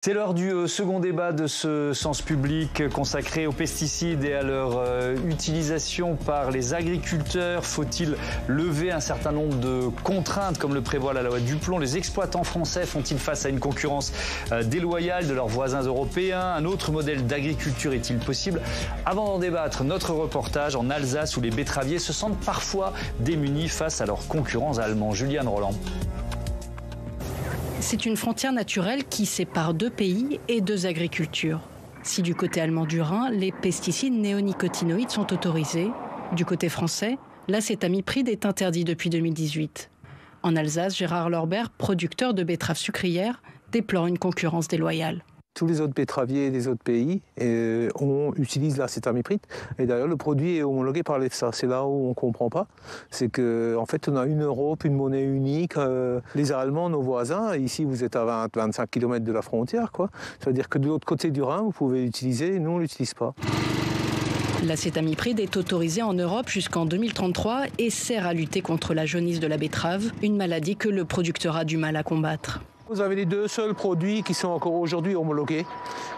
C'est l'heure du second débat de ce Sens Public consacré aux pesticides et à leur utilisation par les agriculteurs. Faut-il lever un certain nombre de contraintes comme le prévoit la loi Duplon? Les exploitants français font-ils face à une concurrence déloyale de leurs voisins européens? Un autre modèle d'agriculture est-il possible? Avant d'en débattre, notre reportage en Alsace où les betteraviers se sentent parfois démunis face à leurs concurrents allemands. Juliane Roland. C'est une frontière naturelle qui sépare deux pays et deux agricultures. Si du côté allemand du Rhin, les pesticides néonicotinoïdes sont autorisés, du côté français, l'acétamipride est interdit depuis 2018. En Alsace, Gérard Lorbert, producteur de betteraves sucrières, déplore une concurrence déloyale. Tous les autres betteraviers des autres pays utilisent l'acétamipride. Et d'ailleurs, le produit est homologué par l'EFSA. C'est là où on ne comprend pas. C'est qu'en fait, on a une Europe, une monnaie unique. Les Allemands, nos voisins, ici, vous êtes à 20-25 km de la frontière, quoi. Ça veut dire que de l'autre côté du Rhin, vous pouvez l'utiliser. Nous, on ne l'utilise pas. L'acétamipride est autorisé en Europe jusqu'en 2033 et sert à lutter contre la jaunisse de la betterave, une maladie que le producteur a du mal à combattre. Vous avez les deux seuls produits qui sont encore aujourd'hui homologués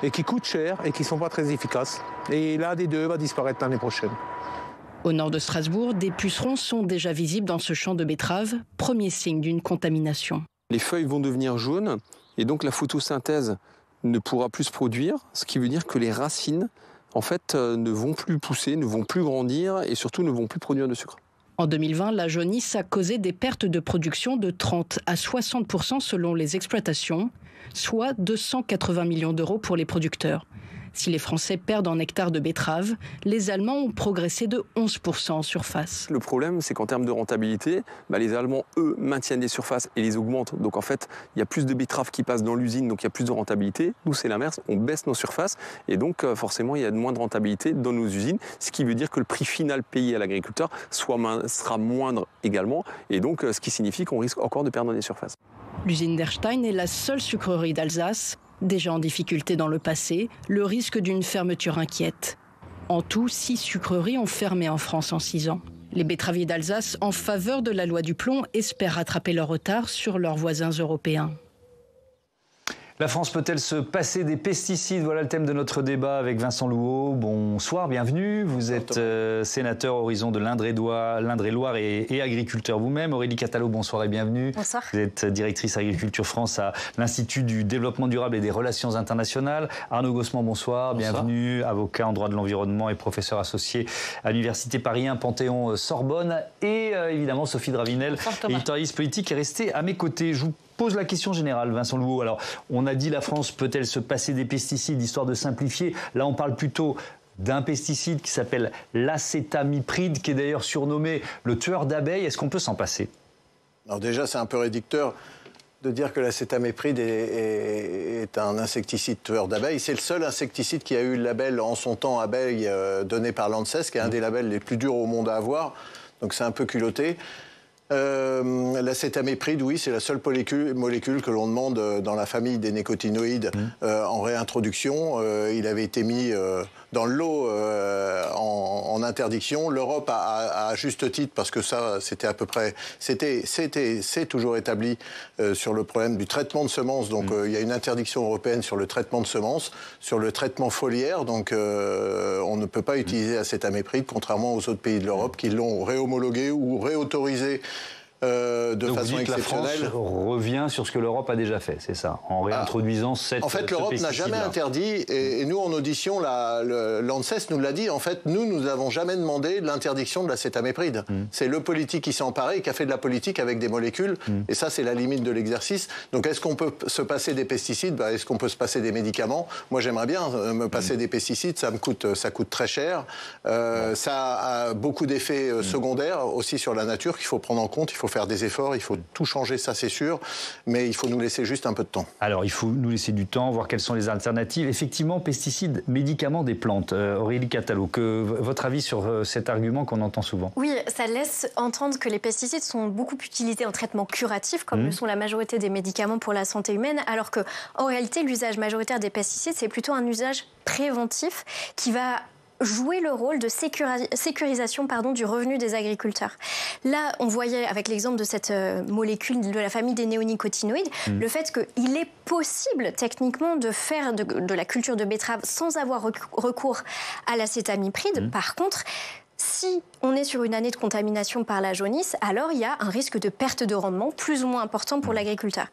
et qui coûtent cher et qui ne sont pas très efficaces. Et l'un des deux va disparaître l'année prochaine. Au nord de Strasbourg, des pucerons sont déjà visibles dans ce champ de betteraves, premier signe d'une contamination. Les feuilles vont devenir jaunes et donc la photosynthèse ne pourra plus se produire, ce qui veut dire que les racines en fait, ne vont plus pousser, ne vont plus grandir et surtout ne vont plus produire de sucre. En 2020, la jaunisse a causé des pertes de production de 30 à 60% selon les exploitations, soit 280 millions d'euros pour les producteurs. Si les Français perdent en hectares de betteraves, les Allemands ont progressé de 11% en surface. Le problème, c'est qu'en termes de rentabilité, les Allemands, eux, maintiennent les surfaces et les augmentent. Donc en fait, il y a plus de betteraves qui passent dans l'usine, donc il y a plus de rentabilité. Nous, c'est l'inverse, on baisse nos surfaces et donc forcément, il y a moins de rentabilité dans nos usines, ce qui veut dire que le prix final payé à l'agriculteur sera moindre également et donc ce qui signifie qu'on risque encore de perdre des surfaces. L'usine d'Erstein est la seule sucrerie d'Alsace. Déjà en difficulté dans le passé, le risque d'une fermeture inquiète. En tout, 6 sucreries ont fermé en France en 6 ans. Les betteraviers d'Alsace, en faveur de la loi Duplon, espèrent rattraper leur retard sur leurs voisins européens. La France peut-elle se passer des pesticides? Voilà le thème de notre débat avec Vincent Louot. Bonsoir, bienvenue. Vous êtes sénateur horizon de l'Indre-et-Loire et agriculteur vous-même. Aurélie Catalo, bonsoir et bienvenue. Bonsoir. Vous êtes directrice Agriculture France à l'Institut du développement durable et des relations internationales. Arnaud Gossement, bonsoir, bienvenue. Avocat en droit de l'environnement et professeur associé à l'Université Paris 1 Panthéon-Sorbonne. Et évidemment, Sophie Dravinel, éditorialiste politique, est restée à mes côtés. Je vous pose la question générale, Vincent Louot. Alors, on a dit la France peut-elle se passer des pesticides, histoire de simplifier. Là, on parle plutôt d'un pesticide qui s'appelle l'acétamipride, qui est d'ailleurs surnommé le tueur d'abeilles. Est-ce qu'on peut s'en passer? Alors déjà, c'est un peu réducteur de dire que l'acétamipride est un insecticide tueur d'abeilles. C'est le seul insecticide qui a eu le label en son temps abeille donné par l'ANSES, qui est un des labels les plus durs au monde à avoir. Donc c'est un peu culotté. L'acétamipride, oui, c'est la seule molécule que l'on demande dans la famille des nicotinoïdes en réintroduction. Il avait été mis dans le lot en interdiction. L'Europe à juste titre, parce que ça, c'était à peu près, c'est toujours établi sur le problème du traitement de semences. Donc, il y a une interdiction européenne sur le traitement de semences, sur le traitement foliaire. Donc, on ne peut pas utiliser l'acétamipride, contrairement aux autres pays de l'Europe qui l'ont réhomologué ou réautorisé. Donc façon exceptionnelle. La France revient sur ce que l'Europe a déjà fait, c'est ça, en réintroduisant cette. En fait, l'Europe n'a jamais interdit, et nous en audition, l'ANSES nous l'a dit. En fait, nous n'avons jamais demandé l'interdiction de l'acétamipride. C'est le politique qui s'est emparé et qui a fait de la politique avec des molécules. Et ça, c'est la limite de l'exercice. Donc, est-ce qu'on peut se passer des pesticides? Est-ce qu'on peut se passer des médicaments? Moi, j'aimerais bien me passer des pesticides. Ça coûte très cher. Ça a beaucoup d'effets secondaires aussi sur la nature qu'il faut prendre en compte. Il faut faire des efforts, il faut tout changer, ça c'est sûr, mais il faut nous laisser juste un peu de temps. Alors, il faut nous laisser du temps, voir quelles sont les alternatives. Effectivement, pesticides, médicaments des plantes. Aurélie Catalo, votre avis sur cet argument qu'on entend souvent? Oui, ça laisse entendre que les pesticides sont beaucoup utilisés en traitement curatif, comme le sont la majorité des médicaments pour la santé humaine, alors qu'en réalité, l'usage majoritaire des pesticides, c'est plutôt un usage préventif qui va jouer le rôle de sécurisation du revenu des agriculteurs. Là, on voyait avec l'exemple de cette molécule de la famille des néonicotinoïdes, le fait qu'il est possible techniquement de faire de la culture de betterave sans avoir recours à l'acétamipride. Par contre, si on est sur une année de contamination par la jaunisse, alors il y a un risque de perte de rendement plus ou moins important pour l'agriculteur.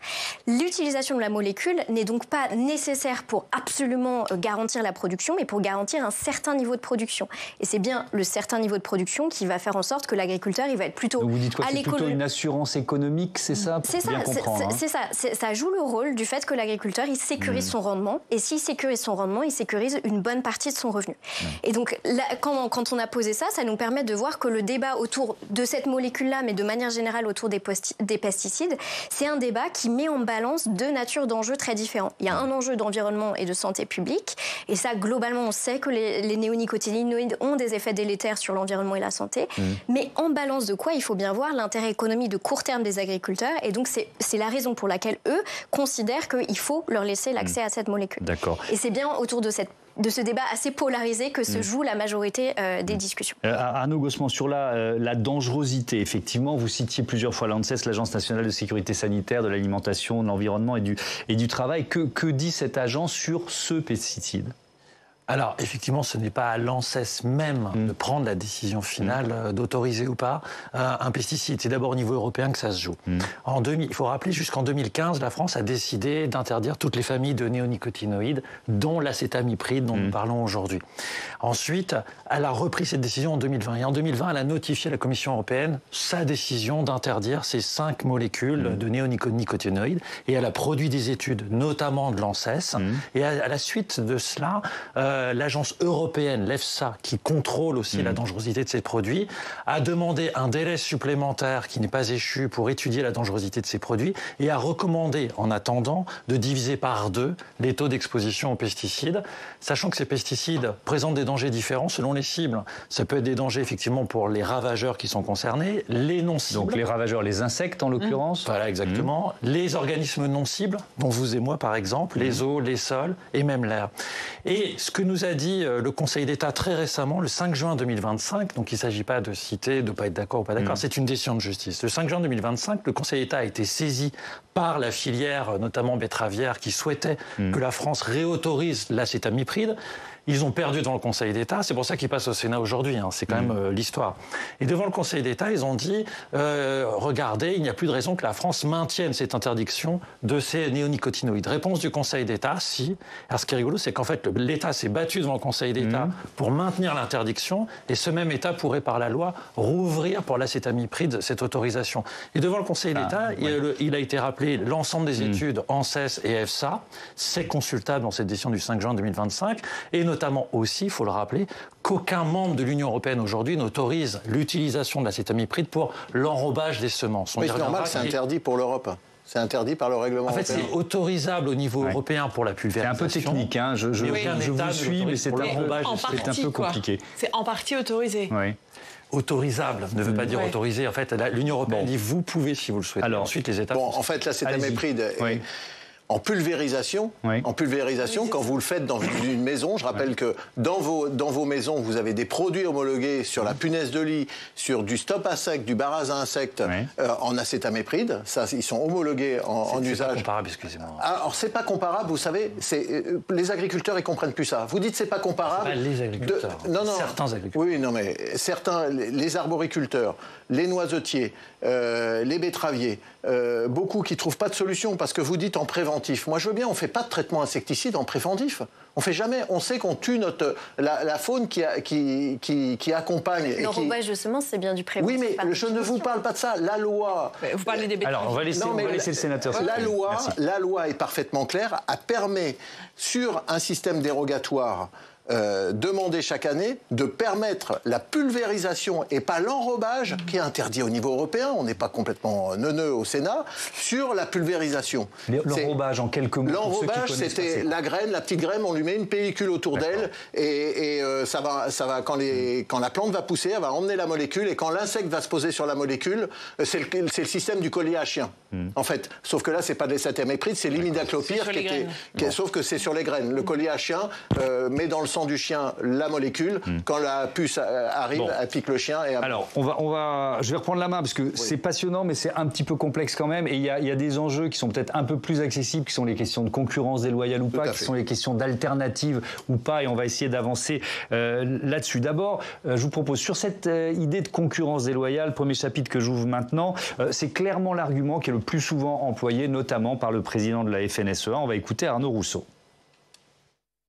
L'utilisation de la molécule n'est donc pas nécessaire pour absolument garantir la production, mais pour garantir un certain niveau de production. Et c'est bien le certain niveau de production qui va faire en sorte que l'agriculteur, il va être plutôt vous dites quoi, à c'est plutôt une assurance économique, c'est ça? C'est ça, c'est ça. Ça joue le rôle du fait que l'agriculteur, il sécurise son rendement. Et s'il sécurise son rendement, il sécurise une bonne partie de son revenu. Et donc, là, quand on a posé ça, ça nous permet de voir que le débat autour de cette molécule-là, mais de manière générale autour des pesticides, c'est un débat qui met en balance deux natures d'enjeux très différents. Il y a un enjeu d'environnement et de santé publique, et ça, globalement, on sait que les néonicotinoïdes ont des effets délétères sur l'environnement et la santé, mais en balance de quoi il faut bien voir l'intérêt économique de court terme des agriculteurs, et donc c'est la raison pour laquelle eux considèrent qu'il faut leur laisser l'accès à cette molécule. D'accord. Et c'est bien autour de ce débat assez polarisé que se joue la majorité des discussions. Arnaud Gosselin, sur la dangerosité, effectivement, vous citiez plusieurs fois l'ANSES, l'Agence nationale de sécurité sanitaire, de l'alimentation, de l'environnement et du travail. Que dit cette agence sur ce pesticide ? Alors, effectivement, ce n'est pas à l'ANSES même de prendre la décision finale d'autoriser ou pas un pesticide. C'est d'abord au niveau européen que ça se joue. Il faut rappeler, jusqu'en 2015, la France a décidé d'interdire toutes les familles de néonicotinoïdes, dont l'acétamipride, dont nous parlons aujourd'hui. Ensuite, elle a repris cette décision en 2020. Et en 2020, elle a notifié à la Commission européenne sa décision d'interdire ces 5 molécules de néonicotinoïdes. Et elle a produit des études, notamment de l'ANSES. Et à la suite de cela, l'agence européenne, l'EFSA, qui contrôle aussi la dangerosité de ces produits, a demandé un délai supplémentaire qui n'est pas échu pour étudier la dangerosité de ces produits et a recommandé, en attendant, de diviser par 2 les taux d'exposition aux pesticides, sachant que ces pesticides présentent des dangers différents selon les cibles. Ça peut être des dangers, effectivement, pour les ravageurs qui sont concernés, les non-cibles. Donc les ravageurs, les insectes, en l'occurrence. Voilà, exactement. Les organismes non-cibles, dont vous et moi, par exemple, les eaux, les sols et même l'air. Et ce que nous a dit le Conseil d'État très récemment, le 5 juin 2025, donc il ne s'agit pas de citer, de ne pas être d'accord ou pas d'accord, c'est une décision de justice. Le 5 juin 2025, le Conseil d'État a été saisi par la filière, notamment betteravière, qui souhaitait que la France réautorise l'acétamipride. Ils ont perdu devant le Conseil d'État, c'est pour ça qu'ils passent au Sénat aujourd'hui, c'est quand même l'histoire. Et devant le Conseil d'État, ils ont dit, regardez, il n'y a plus de raison que la France maintienne cette interdiction de ces néonicotinoïdes. Réponse du Conseil d'État, si. Alors ce qui est rigolo, c'est qu'en fait, l'État s'est battu devant le Conseil d'État pour maintenir l'interdiction, et ce même État pourrait par la loi rouvrir pour l'acétamipride cette autorisation. Et devant le Conseil d'État, il a été rappelé l'ensemble des études ANSES et EFSA, c'est consultable dans cette décision du 5 juin 2025, et notamment aussi, il faut le rappeler, qu'aucun membre de l'Union européenne aujourd'hui n'autorise l'utilisation de l'acétamipride pour l'enrobage des semences. Mais c'est normal, c'est interdit pour l'Europe. C'est interdit par le règlement européen. En fait, c'est autorisable au niveau européen pour la pulvérisation. C'est un peu technique, je vous suis, mais c'est un peu compliqué. C'est en partie autorisé. Oui. Autorisable ne veut pas dire autorisé. En fait, l'Union européenne dit vous pouvez si vous le souhaitez. Alors, ensuite, les États... en fait, l'acétamiprid... En pulvérisation, quand vous le faites dans une maison, je rappelle que dans vos maisons, vous avez des produits homologués sur la punaise de lit, sur du stop à sec, du barrage à insectes en acétamiprid. Ça, ils sont homologués en usage. C'est pas comparable, excusez-moi. Alors, c'est pas comparable, vous savez, les agriculteurs, ils comprennent plus ça. Vous dites c'est pas comparable. Pas les agriculteurs. Certains agriculteurs. Oui, non, mais certains, les arboriculteurs, les noisetiers, les betteraviers, beaucoup qui trouvent pas de solution parce que vous dites en préventif. Moi, je veux bien, on fait pas de traitement insecticide en préventif. On fait jamais. On sait qu'on tue la faune qui accompagne. L'enrobage de semences, c'est bien du préventif. Oui, mais je ne vous parle pas de ça. La loi. Vous parlez des betteraves. Alors, on va laisser le sénateur. La loi est parfaitement claire. Elle permet sur un système dérogatoire. Demander chaque année de permettre la pulvérisation et pas l'enrobage qui est interdit au niveau européen, on n'est pas complètement neuneux au Sénat, sur la pulvérisation. L'enrobage, en quelques mots. L'enrobage, c'était la graine, la petite graine, on lui met une pellicule autour d'elle et ça va quand la plante va pousser, elle va emmener la molécule et quand l'insecte va se poser sur la molécule, c'est le système du collier à chien. En fait, sauf que là, c'est pas de l'acétamiprid, c'est l'imidaclopyr, sauf que c'est sur les graines. Le collier à chien met dans le sang sang du chien la molécule. Quand la puce arrive, elle pique le chien. Et alors, je vais reprendre la main parce que c'est passionnant, mais c'est un petit peu complexe quand même. Et il y a des enjeux qui sont peut-être un peu plus accessibles, qui sont les questions de concurrence déloyale ou pas, qui sont les questions d'alternatives ou pas. Et on va essayer d'avancer là-dessus. D'abord, je vous propose, sur cette idée de concurrence déloyale, premier chapitre que j'ouvre maintenant, c'est clairement l'argument qui est le plus souvent employé, notamment par le président de la FNSEA. On va écouter Arnaud Rousseau.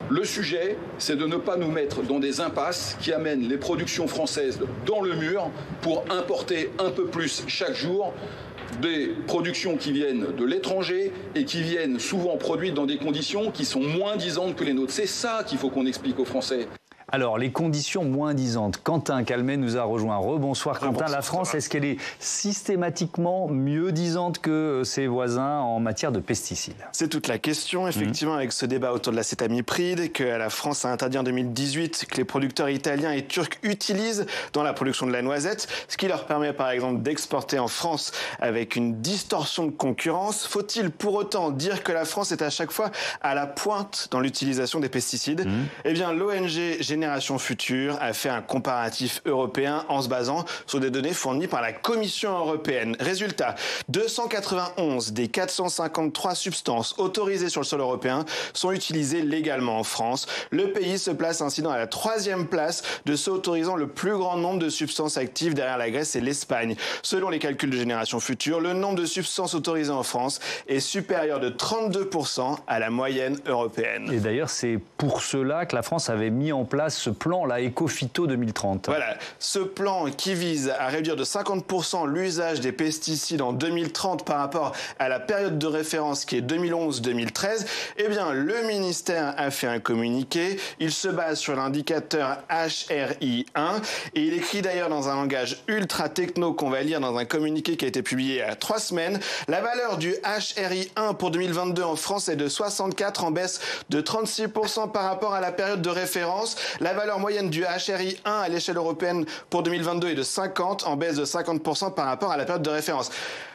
Le sujet, c'est de ne pas nous mettre dans des impasses qui amènent les productions françaises dans le mur pour importer un peu plus chaque jour des productions qui viennent de l'étranger et qui viennent souvent produites dans des conditions qui sont moins disantes que les nôtres. C'est ça qu'il faut qu'on explique aux Français. Alors, les conditions moins disantes. Quentin Calmet nous a rejoint. Rebonsoir Quentin. La France, est-ce qu'elle est systématiquement mieux disante que ses voisins en matière de pesticides? C'est toute la question, effectivement, avec ce débat autour de l'acétamipride, que la France a interdit en 2018, que les producteurs italiens et turcs utilisent dans la production de la noisette, ce qui leur permet par exemple d'exporter en France avec une distorsion de concurrence. Faut-il pour autant dire que la France est à chaque fois à la pointe dans l'utilisation des pesticides? Eh bien, l'ONG Génération Future a fait un comparatif européen en se basant sur des données fournies par la Commission européenne. Résultat, 291 des 453 substances autorisées sur le sol européen sont utilisées légalement en France. Le pays se place ainsi dans la 3e place de ceux autorisant le plus grand nombre de substances actives derrière la Grèce et l'Espagne. Selon les calculs de Génération Future, le nombre de substances autorisées en France est supérieur de 32% à la moyenne européenne. Et d'ailleurs, c'est pour cela que la France avait mis en place ce plan, la Ecophyto 2030. Voilà, ce plan qui vise à réduire de 50% l'usage des pesticides en 2030 par rapport à la période de référence qui est 2011-2013, eh bien, le ministère a fait un communiqué. Il se base sur l'indicateur HRI1 et il écrit d'ailleurs dans un langage ultra techno qu'on va lire dans un communiqué qui a été publié il y a 3 semaines. La valeur du HRI1 pour 2022 en France est de 64 en baisse de 36% par rapport à la période de référence. La valeur moyenne du HRI1 à l'échelle européenne pour 2022 est de 50, en baisse de 50% par rapport à la période de référence.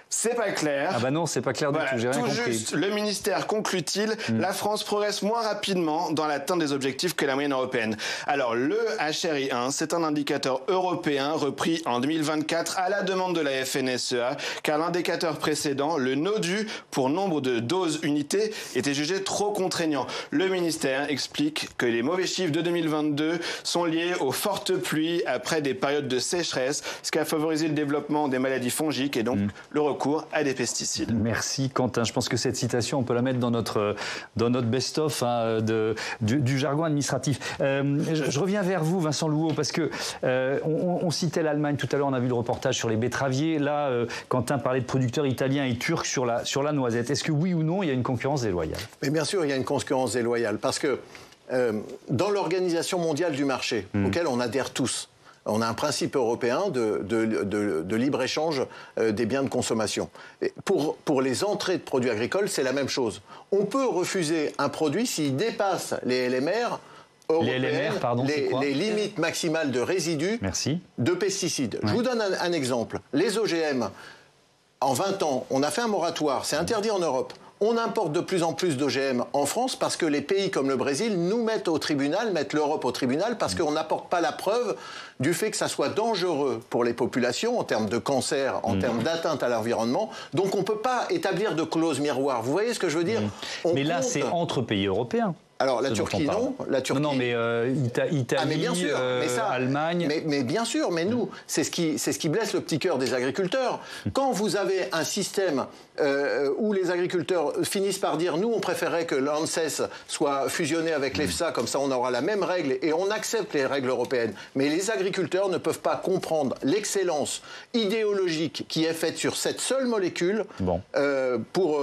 C'est pas clair. Ah bah non, c'est pas clair du tout, j'ai rien compris. Juste, le ministère conclut-il, la France progresse moins rapidement dans l'atteinte des objectifs que la moyenne européenne. Alors, le HRI1, c'est un indicateur européen repris en 2024 à la demande de la FNSEA, car l'indicateur précédent, le NODU, pour nombre de doses unités, était jugé trop contraignant. Le ministère explique que les mauvais chiffres de 2022 sont liés aux fortes pluies après des périodes de sécheresse, ce qui a favorisé le développement des maladies fongiques et donc le recours à des pesticides. Merci Quentin. Je pense que cette citation, on peut la mettre dans notre best-of du jargon administratif. Je reviens vers vous, Vincent Louot, parce que on citait l'Allemagne tout à l'heure. On a vu le reportage sur les betteraviers. Là, Quentin parlait de producteurs italiens et turcs sur la noisette. Est-ce que oui ou non, il y a une concurrence déloyale? Mais bien sûr, il y a une concurrence déloyale parce que dans l'Organisation mondiale du marché, auquel on adhère tous, on a un principe européen de libre-échange des biens de consommation. Et pour les entrées de produits agricoles, c'est la même chose. On peut refuser un produit s'il dépasse les LMR européennes, les LMR, pardon, les limites maximales de résidus de pesticides. Je vous donne un exemple. Les OGM, en 20 ans, on a fait un moratoire. C'est interdit en Europe. On importe de plus en plus d'OGM en France parce que les pays comme le Brésil nous mettent au tribunal, mettent l'Europe au tribunal parce qu'on n'apporte pas la preuve du fait que ça soit dangereux pour les populations en termes de cancer, en termes d'atteinte à l'environnement. Donc on ne peut pas établir de clause miroir. Vous voyez ce que je veux dire? Mais là, c'est entre pays européens. Alors la Turquie, non. La Turquie... Non, mais Italie, bien sûr, Allemagne... Mais bien sûr, mais nous, c'est ce qui blesse le petit cœur des agriculteurs. Quand vous avez un système où les agriculteurs finissent par dire « nous, on préférait que l'ANSES soit fusionné avec l'EFSA, comme ça on aura la même règle et on accepte les règles européennes ». Mais les agriculteurs ne peuvent pas comprendre l'excellence idéologique qui est faite sur cette seule molécule pour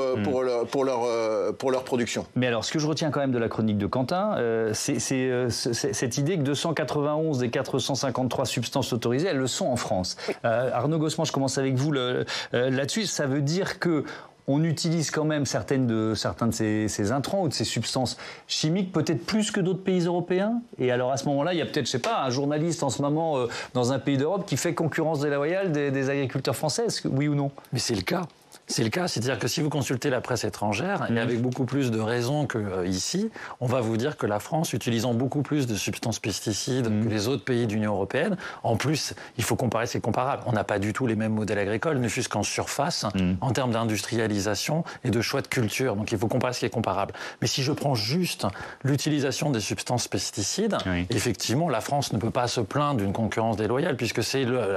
leur production. Mais alors, ce que je retiens quand même de la chronique de Quentin, c'est cette idée que 291 des 453 substances autorisées, elles le sont en France. Arnaud Gossman, je commence avec vous là-dessus. Ça veut dire que on utilise quand même certains de ces intrants ou de ces substances chimiques, peut-être plus que d'autres pays européens. Et alors à ce moment-là, il y a peut-être, je sais pas, un journaliste en ce moment dans un pays d'Europe qui fait concurrence déloyale des agriculteurs français. Oui ou non? Mais c'est le cas. C'est le cas, c'est-à-dire que si vous consultez la presse étrangère, et avec beaucoup plus de raisons qu'ici, on va vous dire que la France, utilisant beaucoup plus de substances pesticides que les autres pays de l'Union européenne, en plus, il faut comparer, c'est comparable. On n'a pas du tout les mêmes modèles agricoles, ne fût-ce qu'en surface, en termes d'industrialisation et de choix de culture. Donc il faut comparer ce qui est comparable. Mais si je prends juste l'utilisation des substances pesticides, effectivement, la France ne peut pas se plaindre d'une concurrence déloyale, puisque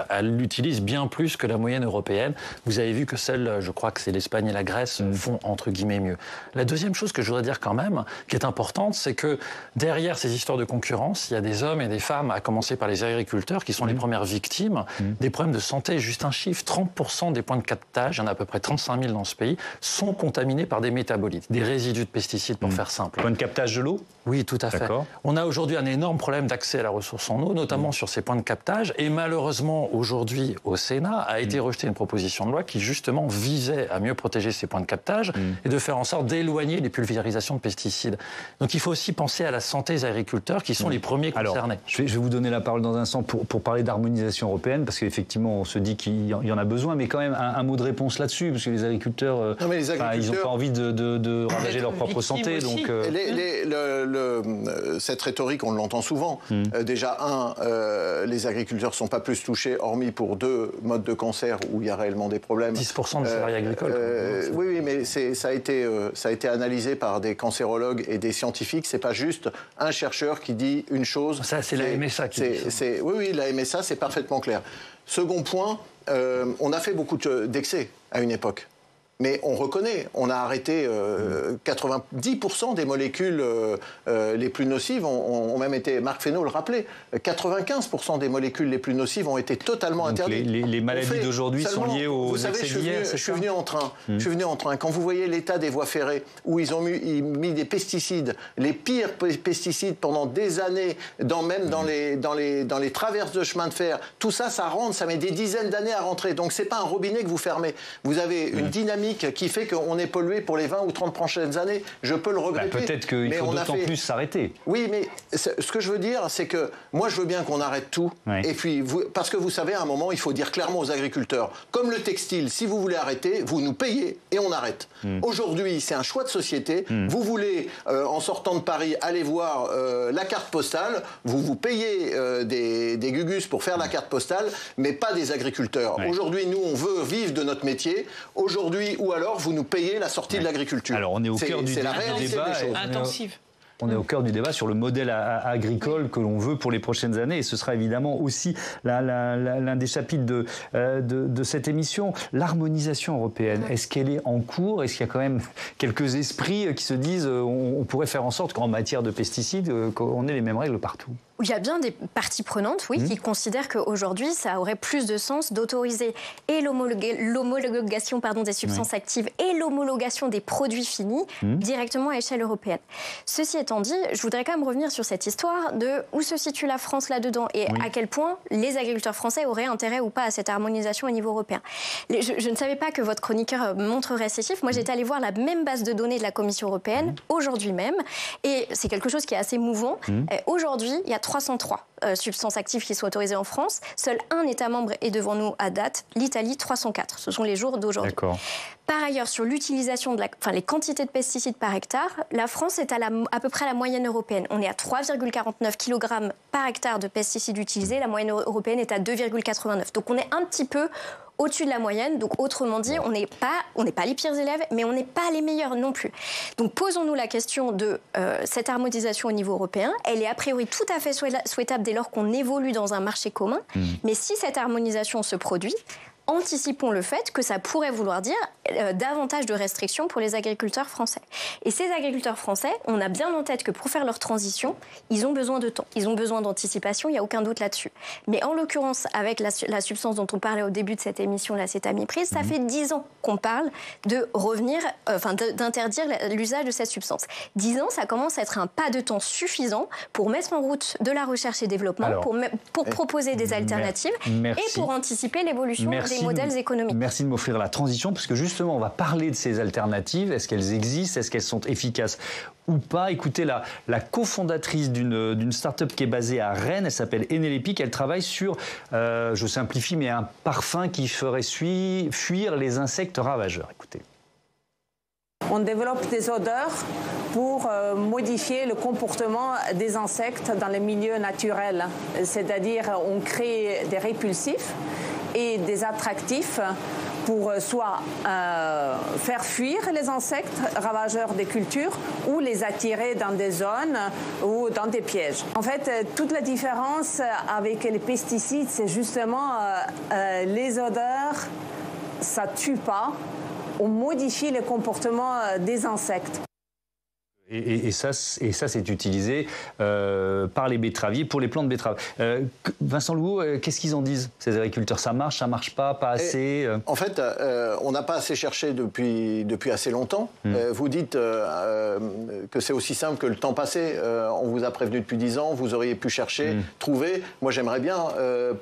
elle l'utilise bien plus que la moyenne européenne. Vous avez vu que celle, je crois que c'est l'Espagne et la Grèce, font entre guillemets mieux. La deuxième chose que je voudrais dire quand même, qui est importante, c'est que derrière ces histoires de concurrence, il y a des hommes et des femmes, à commencer par les agriculteurs, qui sont les premières victimes des problèmes de santé. Juste un chiffre, 30% des points de captage, il y en a à peu près 35 000 dans ce pays, sont contaminés par des métabolites, des résidus de pesticides, pour faire simple. Point de captage de l'eau ? Oui, tout à fait. On a aujourd'hui un énorme problème d'accès à la ressource en eau, notamment sur ces points de captage. Et malheureusement, aujourd'hui, au Sénat, a été rejetée une proposition de loi qui, justement, visait à mieux protéger ces points de captage et de faire en sorte d'éloigner les pulvérisations de pesticides. Donc il faut aussi penser à la santé des agriculteurs qui sont les premiers concernés. Alors, je vais vous donner la parole dans un instant pour parler d'harmonisation européenne, parce qu'effectivement, on se dit qu'il y en a besoin, mais quand même un mot de réponse là-dessus, parce que les agriculteurs, ils n'ont pas envie de ravager leur propre santé. Donc, cette rhétorique, on l'entend souvent. Déjà, les agriculteurs ne sont pas plus touchés, hormis pour 2 modes de cancer où il y a réellement des problèmes. 10% des salariés agricoles. Oui, mais ça a été analysé par des cancérologues et des scientifiques. C'est pas juste un chercheur qui dit une chose. Ça, c'est la MSA qui dit ça. Oui, la MSA, c'est parfaitement clair. Second point, on a fait beaucoup d'excès à une époque. Mais on reconnaît, on a arrêté 90% des molécules les plus nocives ont même été, Marc Fesneau le rappelait, 95% des molécules les plus nocives ont été totalement interdites. Les maladies d'aujourd'hui sont liées aux excès d'hier, je suis venu en train. Je suis venu en train. Quand vous voyez l'état des voies ferrées, où ils ont mis des pesticides, les pires pesticides pendant des années, même dans les traverses de chemin de fer, tout ça, ça rentre, ça met des dizaines d'années à rentrer. Donc c'est pas un robinet que vous fermez. Vous avez une dynamique qui fait qu'on est pollué pour les 20 ou 30 prochaines années. Je peux le regretter. Peut-être qu'il faut d'autant plus s'arrêter. Oui, mais ce que je veux dire, c'est que moi, je veux bien qu'on arrête tout. Et puis, parce que vous savez, à un moment, il faut dire clairement aux agriculteurs, comme le textile, si vous voulez arrêter, vous nous payez et on arrête. Aujourd'hui, c'est un choix de société. Vous voulez, en sortant de Paris, aller voir la carte postale. Vous payez des gugus pour faire la carte postale, mais pas des agriculteurs. Aujourd'hui, nous, on veut vivre de notre métier. Aujourd'hui, ou alors vous nous payez la sortie de l'agriculture. Alors on est au cœur du débat intensive. On est au cœur du débat sur le modèle agricole que l'on veut pour les prochaines années, et ce sera évidemment aussi l'un des chapitres de cette émission. L'harmonisation européenne, est-ce qu'elle est en cours? Est-ce qu'il y a quand même quelques esprits qui se disent on pourrait faire en sorte qu'en matière de pesticides, qu'on ait les mêmes règles partout? Il y a bien des parties prenantes, oui, qui considèrent qu'aujourd'hui, ça aurait plus de sens d'autoriser et l'homologation des substances actives et l'homologation des produits finis directement à échelle européenne. Ceci étant dit, je voudrais quand même revenir sur cette histoire de où se situe la France là-dedans et à quel point les agriculteurs français auraient intérêt ou pas à cette harmonisation au niveau européen. Je ne savais pas que votre chroniqueur montrerait ces chiffres. Moi, j'étais allée voir la même base de données de la Commission européenne aujourd'hui même, et c'est quelque chose qui est assez mouvant. Aujourd'hui, il y a 303 substances actives qui sont autorisées en France. Seul un État membre est devant nous à date, l'Italie 304. Ce sont les jours d'aujourd'hui. Par ailleurs, sur l'utilisation les quantités de pesticides par hectare, la France est à peu près à la moyenne européenne. On est à 3,49 kg par hectare de pesticides utilisés. La moyenne européenne est à 2,89. Donc on est un petit peu au-dessus de la moyenne. Donc autrement dit, on n'est pas les pires élèves, mais on n'est pas les meilleurs non plus. Donc posons-nous la question de cette harmonisation au niveau européen. Elle est a priori tout à fait souhaitable dès lors qu'on évolue dans un marché commun. Mais si cette harmonisation se produit, anticipons le fait que ça pourrait vouloir dire davantage de restrictions pour les agriculteurs français. Et ces agriculteurs français, on a bien en tête que pour faire leur transition, ils ont besoin de temps, ils ont besoin d'anticipation, il n'y a aucun doute là-dessus. Mais en l'occurrence, avec la substance dont on parlait au début de cette émission, l'acétamiprid, ça fait 10 ans qu'on parle de revenir, d'interdire l'usage de cette substance. 10 ans, ça commence à être un pas de temps suffisant pour mettre en route de la recherche et développement, pour proposer des alternatives et pour anticiper l'évolution des des modèles économiques. Merci de m'offrir la transition, parce que justement, on va parler de ces alternatives. Est-ce qu'elles existent? Est-ce qu'elles sont efficaces ou pas? Écoutez, la cofondatrice d'une start-up qui est basée à Rennes, elle s'appelle Enelepik, elle travaille sur, je simplifie, mais un parfum qui ferait fuir les insectes ravageurs. Écoutez. On développe des odeurs pour modifier le comportement des insectes dans les milieux naturels. C'est-à-dire, on crée des répulsifs et des attractifs pour soit faire fuir les insectes ravageurs des cultures ou les attirer dans des zones ou dans des pièges. En fait, toute la différence avec les pesticides, c'est justement les odeurs, ça tue pas. On modifie le comportement des insectes. Et ça, c'est utilisé par les betteraviers pour les plants de betteraves. Vincent Louot, qu'est-ce qu'ils en disent, ces agriculteurs? Ça marche pas assez? En fait, on n'a pas assez cherché depuis assez longtemps. Vous dites que c'est aussi simple que le temps passé. On vous a prévenu depuis 10 ans, vous auriez pu chercher, trouver. Moi, j'aimerais bien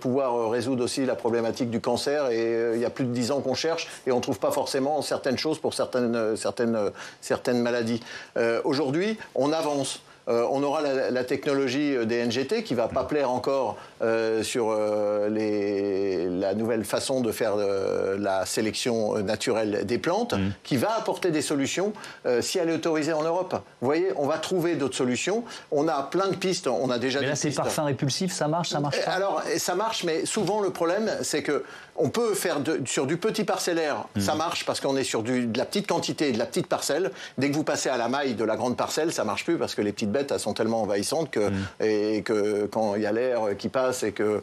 pouvoir résoudre aussi la problématique du cancer. Et il y a plus de 10 ans qu'on cherche et on ne trouve pas forcément certaines choses pour certaines maladies. Aujourd'hui, on avance. On aura la technologie des NGT qui ne va pas plaire encore sur la nouvelle façon de faire la sélection naturelle des plantes, qui va apporter des solutions si elle est autorisée en Europe. Vous voyez, on va trouver d'autres solutions. On a plein de pistes. On a déjà mais là, ces parfums répulsifs, ça marche pas? Alors, ça marche, mais souvent le problème, c'est que on peut faire sur du petit parcellaire, ça marche parce qu'on est sur de la petite quantité, de la petite parcelle. Dès que vous passez à la maille de la grande parcelle, ça marche plus parce que les petites bêtes, elles sont tellement envahissantes et que quand il y a l'air qui passe et que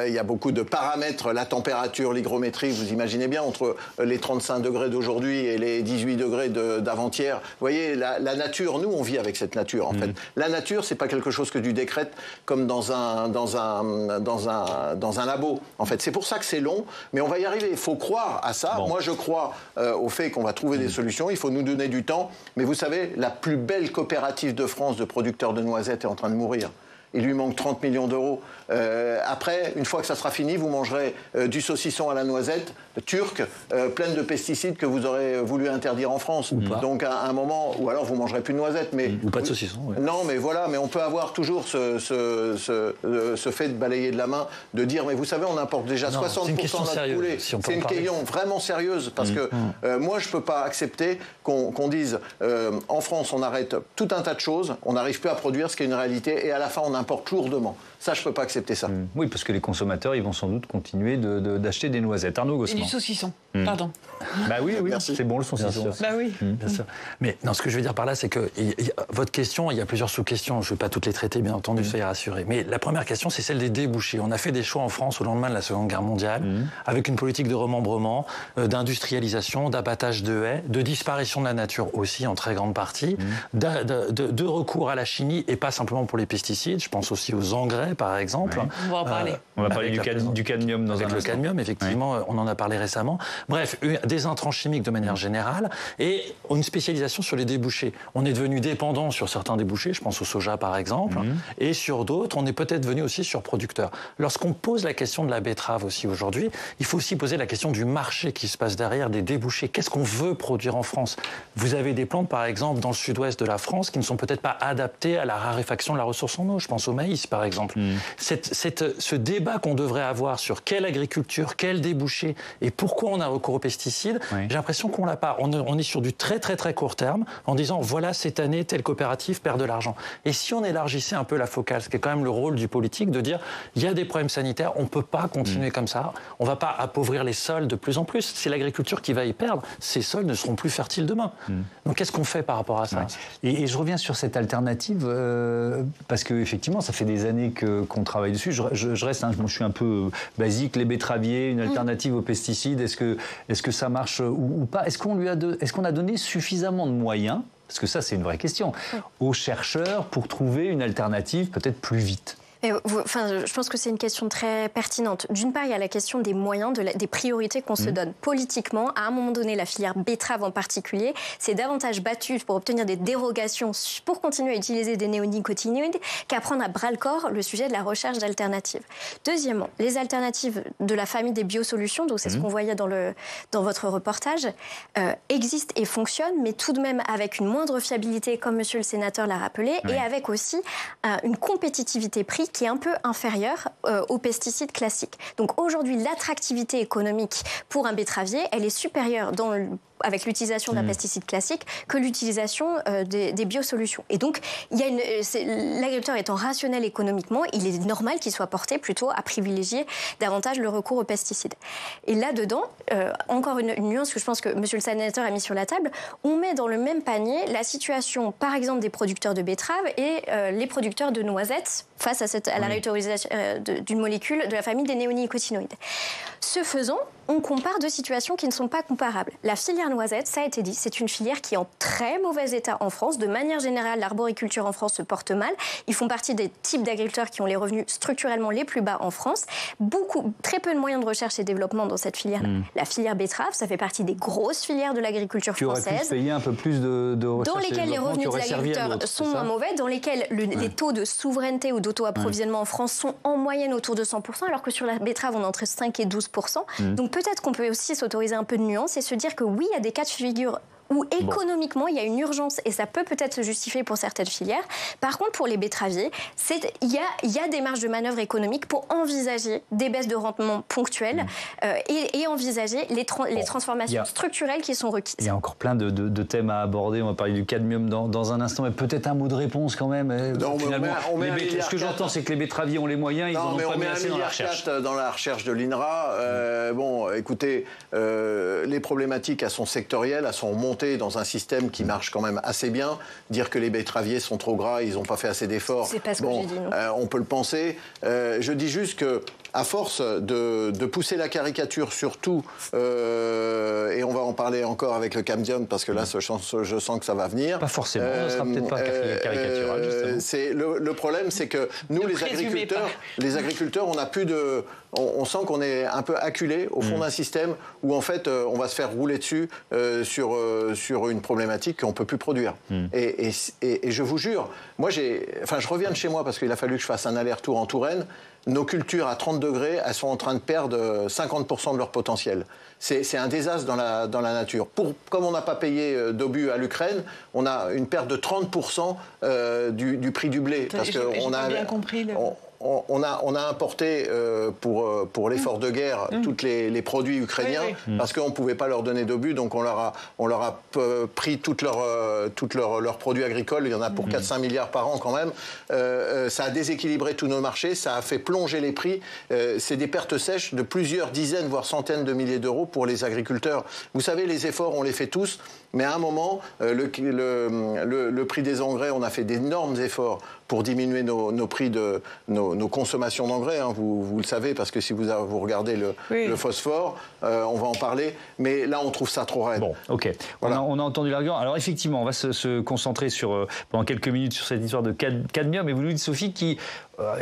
il y a beaucoup de paramètres, la température, l'hygrométrie, vous imaginez bien, entre les 35 degrés d'aujourd'hui et les 18 degrés d'avant-hier. Vous voyez, la nature, nous, on vit avec cette nature, en fait. La nature, c'est pas quelque chose que tu décrètes comme dans un labo. En fait, c'est pour ça que c'est long. Mais on va y arriver, il faut croire à ça. Bon. Moi, je crois au fait qu'on va trouver des solutions, il faut nous donner du temps. Mais vous savez, la plus belle coopérative de France de producteurs de noisettes est en train de mourir. Il lui manque 30 millions d'euros. Après, une fois que ça sera fini, vous mangerez du saucisson à la noisette, turc, plein de pesticides que vous aurez voulu interdire en France. Donc à un moment, ou alors vous mangerez plus de noisettes. Mais, ou pas de saucisson. Ouais. Non, mais voilà, mais on peut avoir toujours ce fait de balayer de la main, de dire, mais vous savez, on importe déjà 60% de notre poulet. Si c'est une question vraiment sérieuse, parce que moi, je ne peux pas accepter qu'on dise, en France, on arrête tout un tas de choses, on n'arrive plus à produire ce qui est une réalité, et à la fin, on importe lourdement. Ça, je ne peux pas accepter ça. Oui, parce que les consommateurs, ils vont sans doute continuer d'acheter des noisettes. Arnaud Gosselin. Et du saucisson, pardon. Bah oui, c'est bon le saucisson. Bah oui. Bien sûr. Mais non, ce que je veux dire par là, c'est que votre question, il y a plusieurs sous-questions. Je ne vais pas toutes les traiter, bien entendu, soyez rassurés. Mais la première question, c'est celle des débouchés. On a fait des choix en France au lendemain de la Seconde Guerre mondiale, avec une politique de remembrement, d'industrialisation, d'abattage de haies, de disparition de la nature aussi, en très grande partie, de recours à la chimie, et pas simplement pour les pesticides. Je pense aussi aux engrais, par exemple. Oui. On va en parler. On va parler du cadmium dans un instant. Avec le cadmium, effectivement, on en a parlé récemment. Bref, des intrants chimiques de manière générale et une spécialisation sur les débouchés. On est devenu dépendant sur certains débouchés, je pense au soja par exemple, et sur d'autres, on est peut-être devenu aussi surproducteur. Lorsqu'on pose la question de la betterave aussi aujourd'hui, il faut aussi poser la question du marché qui se passe derrière, des débouchés. Qu'est-ce qu'on veut produire en France? Vous avez des plantes, par exemple, dans le sud-ouest de la France qui ne sont peut-être pas adaptées à la raréfaction de la ressource en eau. Je pense au maïs, par exemple. Ce débat qu'on devrait avoir sur quelle agriculture, quel débouché et pourquoi on a recours aux pesticides, j'ai l'impression qu'on l'a pas. On est sur du très très très court terme en disant voilà, cette année telle coopérative perd de l'argent. Et si on élargissait un peu la focale, ce qui est quand même le rôle du politique, de dire il y a des problèmes sanitaires, on peut pas continuer comme ça, on va pas appauvrir les sols de plus en plus. C'est l'agriculture qui va y perdre. Ces sols ne seront plus fertiles demain. Donc qu'est-ce qu'on fait par rapport à ça? Et je reviens sur cette alternative parce que effectivement, ça fait des années qu'on travaille dessus. Je reste, je suis un peu basique, les betteraviers, une alternative aux pesticides, est-ce que ça marche ou pas? Est-ce qu'on a donné suffisamment de moyens, parce que ça c'est une vraie question, aux chercheurs pour trouver une alternative peut-être plus vite? Je pense que c'est une question très pertinente. D'une part, il y a la question des moyens, des priorités qu'on se donne. Politiquement, à un moment donné, la filière betterave en particulier s'est davantage battue pour obtenir des dérogations pour continuer à utiliser des néonicotinoïdes qu'à prendre à bras-le-corps le sujet de la recherche d'alternatives. Deuxièmement, les alternatives de la famille des biosolutions, donc c'est ce qu'on voyait dans votre reportage, existent et fonctionnent, mais tout de même avec une moindre fiabilité, comme monsieur le sénateur l'a rappelé, et avec aussi une compétitivité prix qui est un peu inférieure aux pesticides classiques. Donc aujourd'hui, l'attractivité économique pour un betteravier, elle est supérieure avec l'utilisation d'un pesticide classique que l'utilisation des biosolutions. Et donc, l'agriculteur étant rationnel économiquement, il est normal qu'il soit porté plutôt à privilégier davantage le recours aux pesticides. Et là-dedans, encore une nuance que je pense que monsieur le sénateur a mis sur la table, on met dans le même panier la situation, par exemple, des producteurs de betteraves et les producteurs de noisettes face à la réautorisation d'une molécule de la famille des néonicotinoïdes. Ce faisant, on compare deux situations qui ne sont pas comparables. La filière noisette, ça a été dit, c'est une filière qui est en très mauvais état en France. De manière générale, l'arboriculture en France se porte mal. Ils font partie des types d'agriculteurs qui ont les revenus structurellement les plus bas en France. Très peu de moyens de recherche et développement dans cette filière-là. La filière betterave, ça fait partie des grosses filières de l'agriculture française. Qui aurait pu payer un peu plus de recherche dans lesquelles les revenus des agriculteurs sont moins mauvais, dans lesquels les taux de souveraineté ou d'auto-approvisionnement en France sont en moyenne autour de 100%, alors que sur la betterave, on est entre 5 et 12%. Donc peut-être qu'on peut aussi s'autoriser un peu de nuance et se dire que oui, il y a des cas de figure où économiquement, il y a une urgence et ça peut peut-être se justifier pour certaines filières. Par contre, pour les betteraviers, il y a des marges de manœuvre économiques pour envisager des baisses de rendement ponctuelles et envisager les transformations structurelles qui sont requises. Il y a encore plein de thèmes à aborder. On va parler du cadmium dans un instant, mais peut-être un mot de réponse quand même. Non, ce que j'entends, c'est que les betteraviers ont les moyens, ils n'en ont pas mis assez dans la recherche. Dans la recherche de l'INRA. Écoutez, les problématiques, elles sont sectorielles, elles sont montées dans un système qui marche quand même assez bien. Dire que les betteraviers sont trop gras, ils n'ont pas fait assez d'efforts, c'est pas ce que j'ai dit, non. On peut le penser. Je dis juste que à force de pousser la caricature surtout, et on va en parler encore avec le cadmium parce que là, je sens que ça va venir. Pas forcément, ça sera peut-être pas caricatural, justement. Le problème, c'est que nous, les agriculteurs, on a plus de... On sent qu'on est un peu acculé au fond d'un système où en fait on va se faire rouler dessus sur une problématique qu'on ne peut plus produire. Et je vous jure, moi je reviens de chez moi parce qu'il a fallu que je fasse un aller-retour en Touraine. Nos cultures à 30 degrés, elles sont en train de perdre 50% de leur potentiel. C'est un désastre dans la nature. Comme on n'a pas payé d'obus à l'Ukraine, on a une perte de 30% du prix du blé. Parce qu'on a bien compris. On a importé pour l'effort de guerre tous les produits ukrainiens parce qu'on ne pouvait pas leur donner d'obus, donc on leur a pris tous leurs produits agricoles. Il y en a pour 4-5 milliards par an quand même. Ça a déséquilibré tous nos marchés, ça a fait plonger les prix. C'est des pertes sèches de plusieurs dizaines, voire centaines de milliers d'euros pour les agriculteurs. Vous savez, les efforts, on les fait tous, mais à un moment, le prix des engrais, on a fait d'énormes efforts pour diminuer nos prix de nos consommations d'engrais, vous le savez, parce que si vous regardez le phosphore, on va en parler, mais là on trouve ça trop raide. Bon, ok, voilà. on a entendu l'argument. Alors effectivement, on va se concentrer pendant quelques minutes sur cette histoire de cadmium, et vous nous dites, Sophie,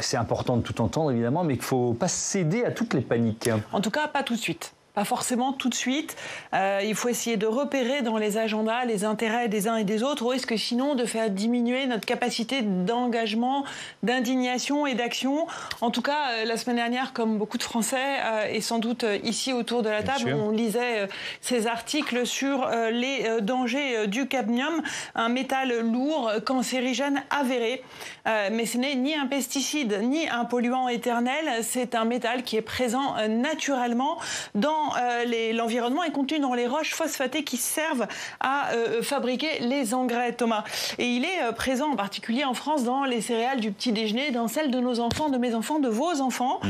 c'est important de tout entendre évidemment, mais qu'il ne faut pas céder à toutes les paniques. En tout cas, pas tout de suite. Pas forcément tout de suite. Il faut essayer de repérer dans les agendas les intérêts des uns et des autres, ou est-ce que sinon de faire diminuer notre capacité d'engagement, d'indignation et d'action. En tout cas, la semaine dernière, comme beaucoup de Français, et sans doute ici autour de la table, on lisait ces articles sur les dangers du cadmium, un métal lourd, cancérigène avéré. Mais ce n'est ni un pesticide, ni un polluant éternel, c'est un métal qui est présent naturellement dans l'environnement est contenu dans les roches phosphatées qui servent à fabriquer les engrais, Thomas. Et il est présent en particulier en France dans les céréales du petit déjeuner, dans celles de nos enfants, de mes enfants, de vos enfants.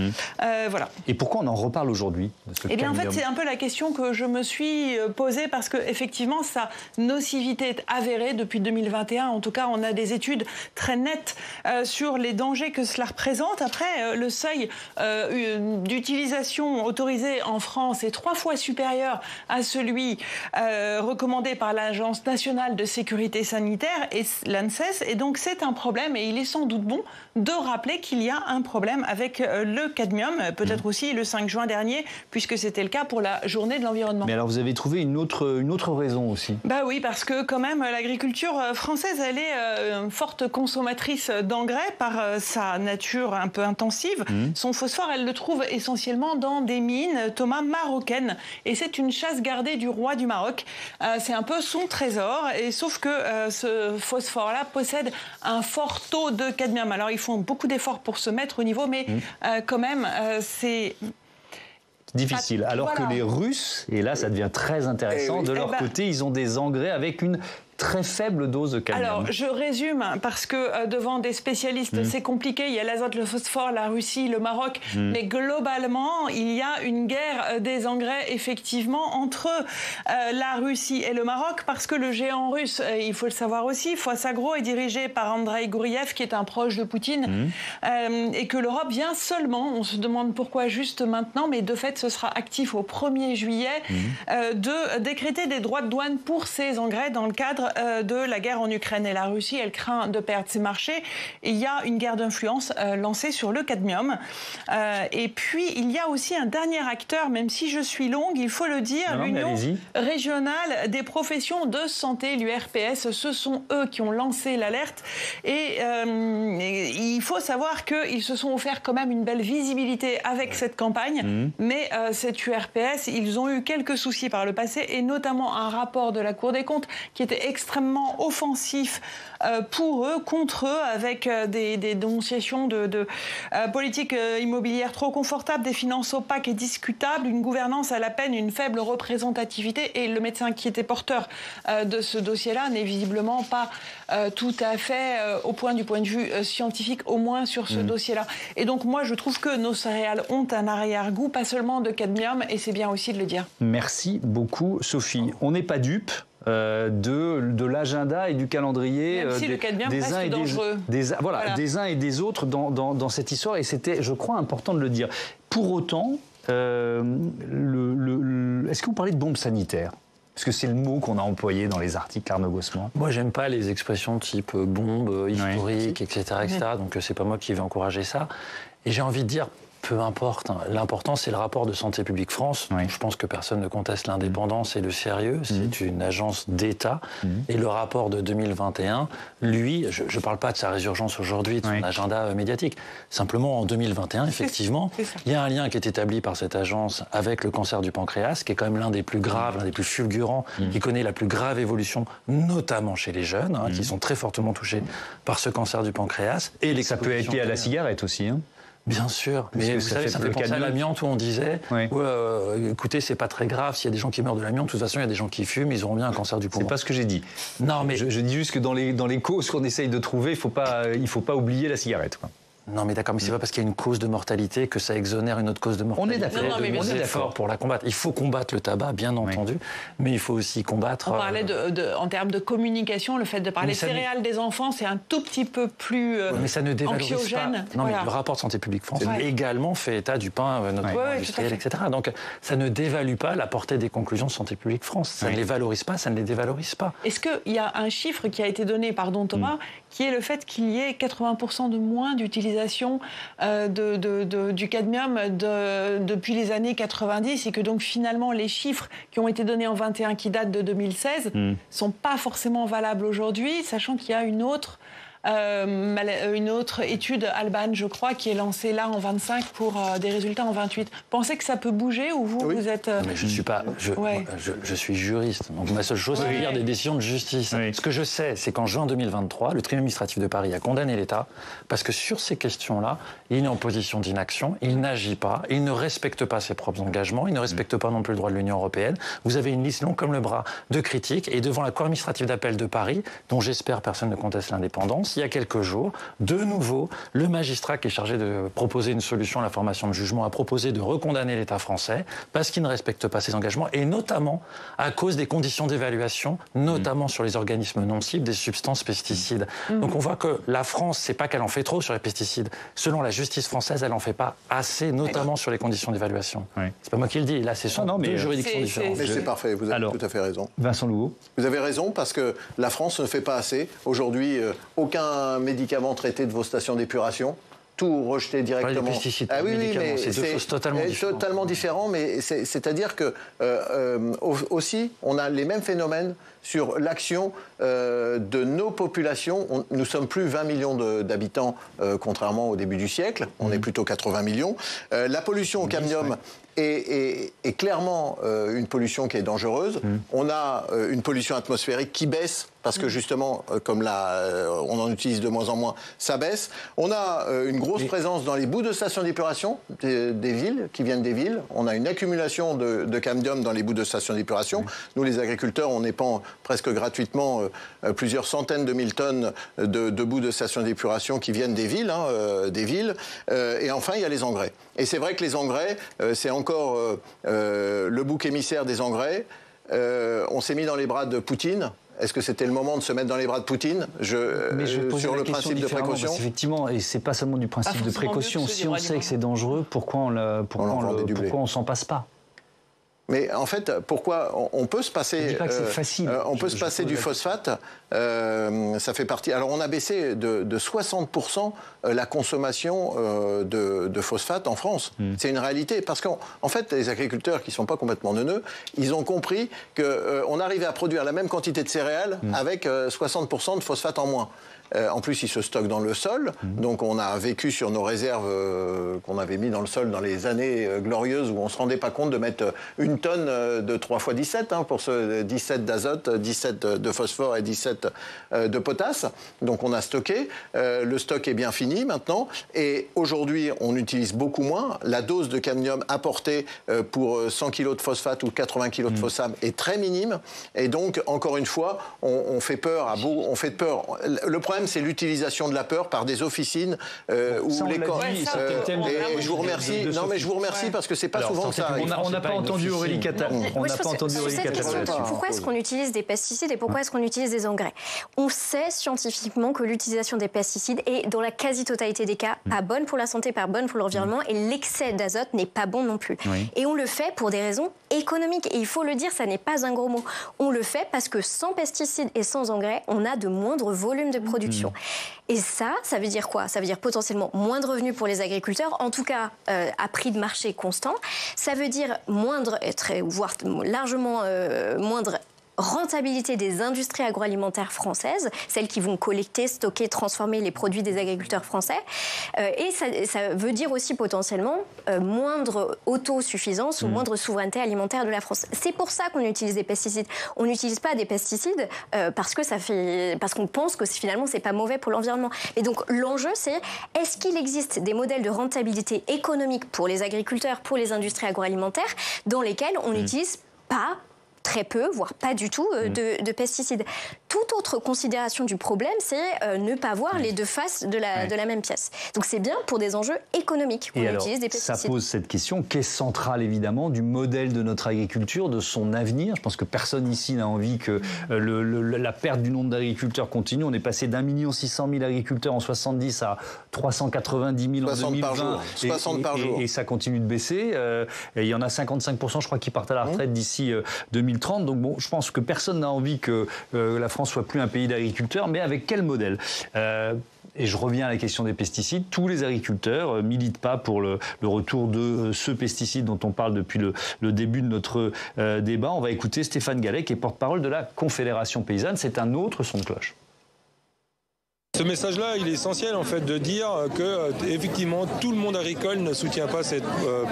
Voilà. Et pourquoi on en reparle aujourd'hui de ce cadmium ? En fait, c'est un peu la question que je me suis posée parce qu'effectivement, sa nocivité est avérée depuis 2021. En tout cas, on a des études très nettes sur les dangers que cela représente. Après, le seuil d'utilisation autorisé en France France est 3 fois supérieur à celui recommandé par l'Agence nationale de sécurité sanitaire et l'ANSES. Et donc c'est un problème et il est sans doute bon de rappeler qu'il y a un problème avec le cadmium, peut-être aussi le 5 juin dernier, puisque c'était le cas pour la journée de l'environnement. Mais alors vous avez trouvé une autre raison aussi. Bah oui, parce que quand même l'agriculture française, elle est forte consommatrice d'engrais par sa nature un peu intensive. Son phosphore, elle le trouve essentiellement dans des mines, Thomas, marocaines. Et c'est une chasse gardée du roi du Maroc. C'est un peu son trésor. Et sauf que ce phosphore-là possède un fort taux de cadmium. Alors ils font beaucoup d'efforts pour se mettre au niveau, mais quand même, c'est... difficile. Alors que les Russes, et là ça devient très intéressant, de leur côté, ils ont des engrais avec une très faible dose de cadmium. Alors, je résume, parce que devant des spécialistes, c'est compliqué. Il y a l'azote, le phosphore, la Russie, le Maroc. Mais globalement, il y a une guerre des engrais, effectivement, entre la Russie et le Maroc, parce que le géant russe, il faut le savoir aussi, Phosagro est dirigé par Andrei Gouriev, qui est un proche de Poutine, et que l'Europe vient seulement, on se demande pourquoi juste maintenant, mais de fait, ce sera actif au 1er juillet, de décréter des droits de douane pour ces engrais dans le cadre de la guerre en Ukraine. Et la Russie, elle craint de perdre ses marchés. Et il y a une guerre d'influence lancée sur le cadmium. Et puis, il y a aussi un dernier acteur, même si je suis longue, il faut le dire, l'Union régionale des professions de santé, l'URPS. Ce sont eux qui ont lancé l'alerte. Et il faut savoir qu'ils se sont offerts quand même une belle visibilité avec cette campagne. Mais cette URPS, ils ont eu quelques soucis par le passé, et notamment un rapport de la Cour des comptes qui était extrêmement offensif pour eux, contre eux, avec des dénonciations de politique immobilière trop confortable, des finances opaques et discutables, une gouvernance à la peine, une faible représentativité. Et le médecin qui était porteur de ce dossier-là n'est visiblement pas tout à fait au point du point de vue scientifique, au moins sur ce dossier-là. Et donc moi, je trouve que nos céréales ont un arrière-goût, pas seulement de cadmium, et c'est bien aussi de le dire. Merci beaucoup, Sophie. On n'est pas dupes de l'agenda et du calendrier des uns et des uns et des autres dans cette histoire, et c'était, je crois, important de le dire. Pour autant, est-ce que vous parlez de bombe sanitaire ? Parce que c'est le mot qu'on a employé dans les articles, Arnaud Gossement. Moi, j'aime pas les expressions type bombe, historique, etc., etc. Donc, c'est pas moi qui vais encourager ça. Et j'ai envie de dire, peu importe. L'important, c'est le rapport de Santé publique France. Je pense que personne ne conteste l'indépendance et le sérieux. C'est une agence d'État. Et le rapport de 2021, lui, je ne parle pas de sa résurgence aujourd'hui, de son agenda médiatique. Simplement, en 2021, effectivement, il y a un lien qui est établi par cette agence avec le cancer du pancréas, qui est quand même l'un des plus graves, l'un des plus fulgurants, qui connaît la plus grave évolution, notamment chez les jeunes, qui sont très fortement touchés par ce cancer du pancréas. Et ça peut être lié à la cigarette aussi, Bien sûr, mais vous savez, ça fait penser à l'amiante où on disait écoutez, c'est pas très grave, s'il y a des gens qui meurent de l'amiante, de toute façon, il y a des gens qui fument, ils auront bien un cancer du poumon. C'est pas ce que j'ai dit. Non, mais je dis juste que dans les causes qu'on essaye de trouver, il faut pas oublier la cigarette. Non, mais d'accord, mais c'est pas parce qu'il y a une cause de mortalité que ça exonère une autre cause de mortalité. On est d'accord. On est d'accord pour la combattre. Il faut combattre le tabac, bien entendu, mais il faut aussi combattre... On parlait en termes de communication, le fait de parler céréales des enfants, c'est un tout petit peu plus mais ça ne dévalorise anxiogène. Pas. Non, mais le rapport de Santé publique France également fait état du pain industriel, etc. Donc ça ne dévalue pas la portée des conclusions de Santé publique France. Ça ne les valorise pas, ça ne les dévalorise pas. Est-ce qu'il y a un chiffre qui a été donné, pardon Thomas, qui est le fait qu'il y ait 80% de moins d'utilisation du cadmium depuis les années 90, et que donc finalement les chiffres qui ont été donnés en 21, qui datent de 2016, sont pas forcément valables aujourd'hui, sachant qu'il y a une autre étude Alban, je crois, qui est lancée là en 25 pour des résultats en 28. Pensez que ça peut bouger, ou vous êtes... Mais je suis pas... Je suis juriste, donc ma seule chose, c'est de lire des décisions de justice. Ce que je sais, c'est qu'en juin 2023, le tribunal administratif de Paris a condamné l'État parce que sur ces questions-là, il est en position d'inaction, il n'agit pas, il ne respecte pas ses propres engagements, il ne respecte pas non plus le droit de l'Union européenne. Vous avez une liste longue comme le bras de critiques, et devant la Cour administrative d'appel de Paris, dont j'espère personne ne conteste l'indépendance, il y a quelques jours, de nouveau, le magistrat qui est chargé de proposer une solution à la formation de jugement a proposé de recondamner l'État français parce qu'il ne respecte pas ses engagements, et notamment à cause des conditions d'évaluation, notamment sur les organismes non cibles des substances pesticides. Donc on voit que la France, c'est pas qu'elle en fait trop sur les pesticides. Selon la justice française, elle en fait pas assez, notamment sur les conditions d'évaluation. C'est pas moi qui le dis, là c'est deux juridictions différentes. Mais c'est parfait, vous avez tout à fait raison. Vincent Louveau. Vous avez raison, parce que la France ne fait pas assez. Aujourd'hui, aucun médicament traité de vos stations d'épuration. Tout rejeté directement. Les pesticides, les médicaments, c'est deux choses totalement différentes. Mais c'est-à-dire que aussi, on a les mêmes phénomènes sur l'action de nos populations. Nous sommes plus 20 millions d'habitants, contrairement au début du siècle. On est plutôt 80 millions. La pollution au cadmium est clairement une pollution qui est dangereuse. On a une pollution atmosphérique qui baisse, parce que justement, comme on en utilise de moins en moins, ça baisse. On a une grosse présence dans les boues de stations d'épuration des villes, qui viennent des villes. On a une accumulation de cadmium dans les boues de stations d'épuration. Nous, les agriculteurs, on épand presque gratuitement plusieurs centaines de mille tonnes de boues de stations d'épuration qui viennent des villes. Et enfin, il y a les engrais. Et c'est vrai que les engrais, c'est encore le bouc émissaire des engrais. On s'est mis dans les bras de Poutine. Est-ce que c'était le moment de se mettre dans les bras de Poutine sur le principe de précaution? Effectivement, et c'est pas seulement du principe de précaution. Si on sait que c'est dangereux, pourquoi on s'en passe pas? Mais en fait, pourquoi on peut se passer? Je dis pas que c'est facile. On peut se passer du phosphate. Ça fait partie. Alors, on a baissé de 60% la consommation de phosphate en France. C'est une réalité, parce qu'en fait, les agriculteurs qui sont pas complètement neuneux, ils ont compris qu'on arrivait à produire la même quantité de céréales avec 60% de phosphate en moins. En plus, ils se stockent dans le sol. Donc, on a vécu sur nos réserves qu'on avait mis dans le sol dans les années glorieuses où on ne se rendait pas compte de mettre une tonne de 3 x 17 pour ce 17 d'azote, 17 de phosphore et 17 de potasse. Donc, on a stocké. Le stock est bien fini maintenant. Et aujourd'hui, on utilise beaucoup moins. La dose de cadmium apportée pour 100 kg de phosphate ou 80 kg de phosphate est très minime. Et donc, encore une fois, on fait peur à beaucoup. On fait peur. Le problème, c'est l'utilisation de la peur par des officines où les corps. Et je vous remercie. Non, mais je vous remercie parce que c'est pas souvent que ça arrive. On n'a pas entendu Aurélie Catala. Pourquoi est-ce qu'on utilise des pesticides et pourquoi est-ce qu'on utilise des engrais? On sait scientifiquement que l'utilisation des pesticides est, dans la quasi-totalité des cas, pas bonne pour la santé, pas bonne pour l'environnement, et l'excès d'azote n'est pas bon non plus. Et on le fait pour des raisons économiques. Et il faut le dire, ça n'est pas un gros mot. On le fait parce que sans pesticides et sans engrais, on a de moindres volumes de production. Et ça veut dire quoi? Ça veut dire potentiellement moins de revenus pour les agriculteurs, en tout cas à prix de marché constant. Ça veut dire moindre, voire largement moindre rentabilité des industries agroalimentaires françaises, celles qui vont collecter, stocker, transformer les produits des agriculteurs français. Et ça veut dire aussi potentiellement moindre autosuffisance ou moindre souveraineté alimentaire de la France. C'est pour ça qu'on utilise des pesticides. On n'utilise pas des pesticides parce qu'on pense que finalement c'est pas mauvais pour l'environnement. Et donc l'enjeu c'est, est-ce qu'il existe des modèles de rentabilité économique pour les agriculteurs, pour les industries agroalimentaires, dans lesquels on n'utilise pas, très peu, voire pas du tout, de pesticides. Toute autre considération du problème, c'est ne pas voir les deux faces de la même pièce. Donc c'est bien pour des enjeux économique qu'on utilise des pesticides. Ça pose cette question qui est centrale évidemment du modèle de notre agriculture, de son avenir. Je pense que personne ici n'a envie que la perte du nombre d'agriculteurs continue. On est passé d'1 600 000 agriculteurs en 70 à 390 000 en 2020. 60 par jour. Et ça continue de baisser. Et il y en a 55%, je crois, qui partent à la retraite d'ici 2030. Donc bon, je pense que personne n'a envie que la France soit plus un pays d'agriculteurs, mais avec quel modèle? Et je reviens à la question des pesticides. Tous les agriculteurs militent pas pour le retour de ce pesticide dont on parle depuis le début de notre débat. On va écouter Stéphane Gallet, qui est porte-parole de la Confédération paysanne. C'est un autre son de cloche. Ce message-là, il est essentiel en fait de dire que effectivement tout le monde agricole ne soutient pas cette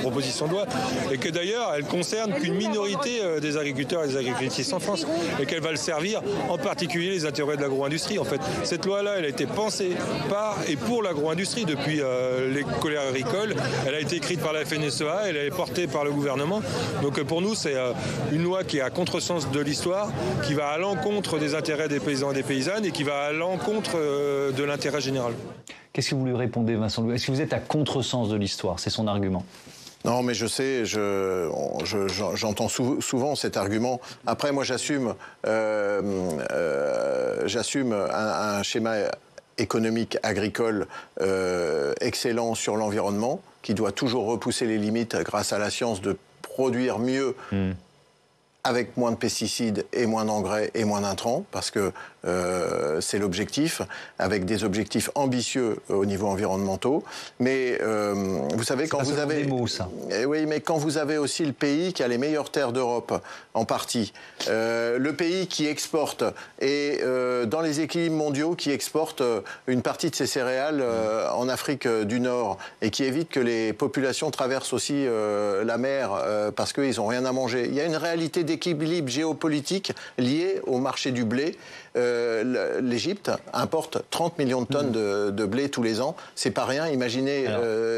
proposition de loi et que d'ailleurs elle concerne qu'une minorité des agriculteurs et des agricultrices en France et qu'elle va le servir en particulier les intérêts de l'agro-industrie. En fait, cette loi-là, elle a été pensée par et pour l'agro-industrie depuis les colères agricoles. Elle a été écrite par la FNSEA, elle est portée par le gouvernement. Donc pour nous, c'est une loi qui est à contresens de l'histoire, qui va à l'encontre des intérêts des paysans et des paysannes et qui va à l'encontre de l'intérêt général. Qu'est-ce que vous lui répondez, Vincent Louis? Est-ce que vous êtes à contresens de l'histoire? C'est son argument. Non, mais je sais, j'entends souvent cet argument. Après, moi, j'assume un schéma économique agricole excellent sur l'environnement, qui doit toujours repousser les limites grâce à la science de produire mieux avec moins de pesticides et moins d'engrais et moins d'intrants, parce que c'est l'objectif, avec des objectifs ambitieux au niveau environnementaux. Mais vous savez, quand vous avez... des mots, ça. Oui, mais quand vous avez aussi le pays qui a les meilleures terres d'Europe, en partie, le pays qui exporte, et dans les équilibres mondiaux, qui exporte une partie de ses céréales en Afrique du Nord, et qui évite que les populations traversent aussi la mer parce qu'ils n'ont rien à manger. Il y a une réalité d'équilibre géopolitique liée au marché du blé. L'Égypte importe 30 millions de tonnes de blé tous les ans. C'est pas rien, imaginez.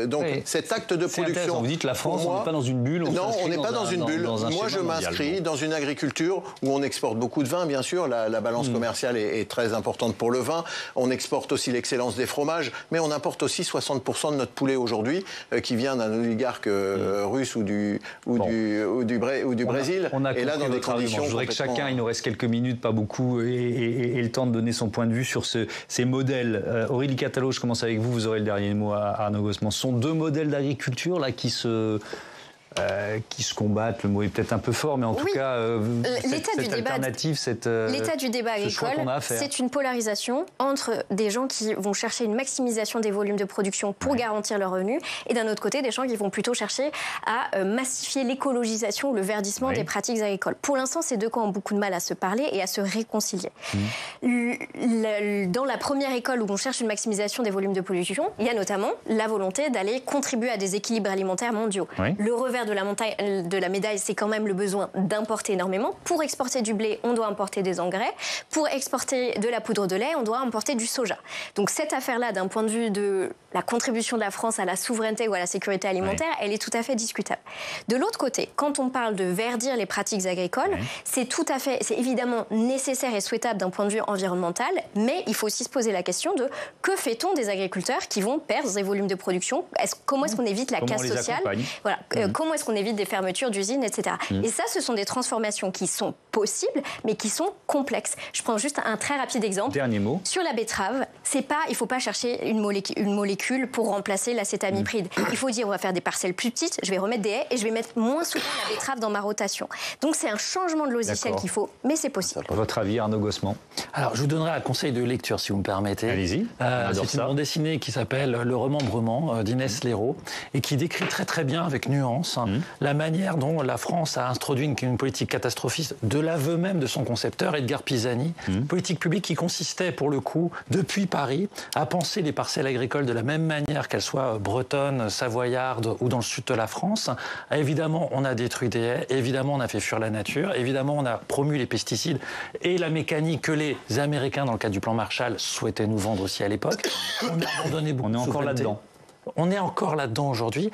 Donc cet acte de production... Vous dites la France, on n'est pas dans une bulle. Non, on n'est pas dans une bulle. Moi, je m'inscris dans une agriculture où on exporte beaucoup de vin, bien sûr. La balance commerciale est très importante pour le vin. On exporte aussi l'excellence des fromages, mais on importe aussi 60% de notre poulet aujourd'hui, qui vient d'un oligarque russe ou du Brésil. On a et là, dans des conditions... Je voudrais que chacun, il nous reste quelques minutes, pas beaucoup, et le temps de donner son point de vue sur ces modèles. Aurélie Catalo, je commence avec vous, vous aurez le dernier mot à Arnaud Gosselin. Ce sont deux modèles d'agriculture là qui se combattent, le mot est peut-être un peu fort, mais en tout cas, cette alternative, l'état du débat agricole, c'est une polarisation entre des gens qui vont chercher une maximisation des volumes de production pour garantir leurs revenus, et d'un autre côté, des gens qui vont plutôt chercher à massifier l'écologisation ou le verdissement des pratiques agricoles. Pour l'instant, ces deux camps ont beaucoup de mal à se parler et à se réconcilier. Dans la première école où on cherche une maximisation des volumes de production, il y a notamment la volonté d'aller contribuer à des équilibres alimentaires mondiaux. Le revers de la médaille, c'est quand même le besoin d'importer énormément. Pour exporter du blé, on doit importer des engrais. Pour exporter de la poudre de lait, on doit importer du soja. Donc cette affaire-là, d'un point de vue de la contribution de la France à la souveraineté ou à la sécurité alimentaire, elle est tout à fait discutable. De l'autre côté, quand on parle de verdir les pratiques agricoles, c'est évidemment nécessaire et souhaitable d'un point de vue environnemental, mais il faut aussi se poser la question de que fait-on des agriculteurs qui vont perdre des volumes de production? Comment est-ce qu'on évite la casse sociale? Voilà. Comment est-ce qu'on évite des fermetures d'usines, etc. Et ça, ce sont des transformations qui sont possibles, mais qui sont complexes. Je prends juste un très rapide exemple. Dernier mot. Sur la betterave, il ne faut pas chercher une molécule pour remplacer l'acétamipride. Il faut dire, on va faire des parcelles plus petites, je vais remettre des haies et je vais mettre moins souvent la betterave dans ma rotation. Donc c'est un changement de logiciel qu'il faut, mais c'est possible. Votre avis, Arnaud Gosselin? Alors, je vous donnerai un conseil de lecture, si vous me permettez. Allez-y. C'est une bande dessinée qui s'appelle Le remembrement d'Inès Léraud et qui décrit très très bien, avec nuance, la manière dont la France a introduit une politique catastrophiste de l'aveu même de son concepteur, Edgar Pisani. Politique publique qui consistait, pour le coup, depuis Paris, à penser les parcelles agricoles de la même manière qu'elles soient bretonnes, savoyardes ou dans le sud de la France. Évidemment, on a détruit des haies, évidemment, on a fait fuir la nature, évidemment, on a promu les pesticides et la mécanique que les Américains, dans le cadre du plan Marshall, souhaitaient nous vendre aussi à l'époque. On a abandonné beaucoup de souveraineté. On est encore là-dedans. On est encore là-dedans aujourd'hui.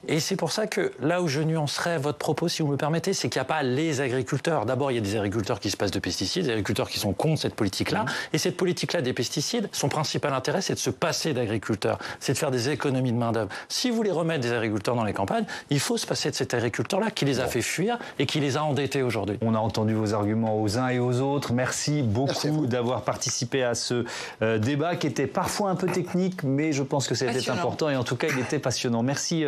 Et c'est pour ça que là où je nuancerais votre propos, si vous me permettez, c'est qu'il n'y a pas les agriculteurs. D'abord, il y a des agriculteurs qui se passent de pesticides, des agriculteurs qui sont contre cette politique-là. Et cette politique-là des pesticides, son principal intérêt, c'est de se passer d'agriculteurs. C'est de faire des économies de main-d'œuvre. Si vous voulez remettre des agriculteurs dans les campagnes, il faut se passer de cet agriculteur-là qui les a fait fuir et qui les a endettés aujourd'hui. On a entendu vos arguments aux uns et aux autres. Merci beaucoup d'avoir participé à ce débat qui était parfois un peu technique, mais je pense que c'était important. Et en tout cas, il était passionnant. Merci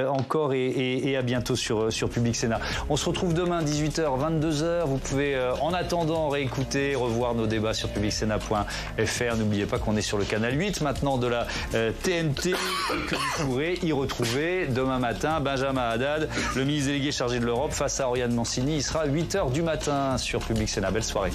encore et à bientôt sur Public Sénat. On se retrouve demain 18h, 22h. Vous pouvez en attendant réécouter, revoir nos débats sur publicsena.fr. N'oubliez pas qu'on est sur le canal 8 maintenant de la TNT et que vous pourrez y retrouver demain matin Benjamin Haddad, le ministre délégué chargé de l'Europe, face à Oriane Mancini. Il sera 8h du matin sur Public Sénat. Belle soirée.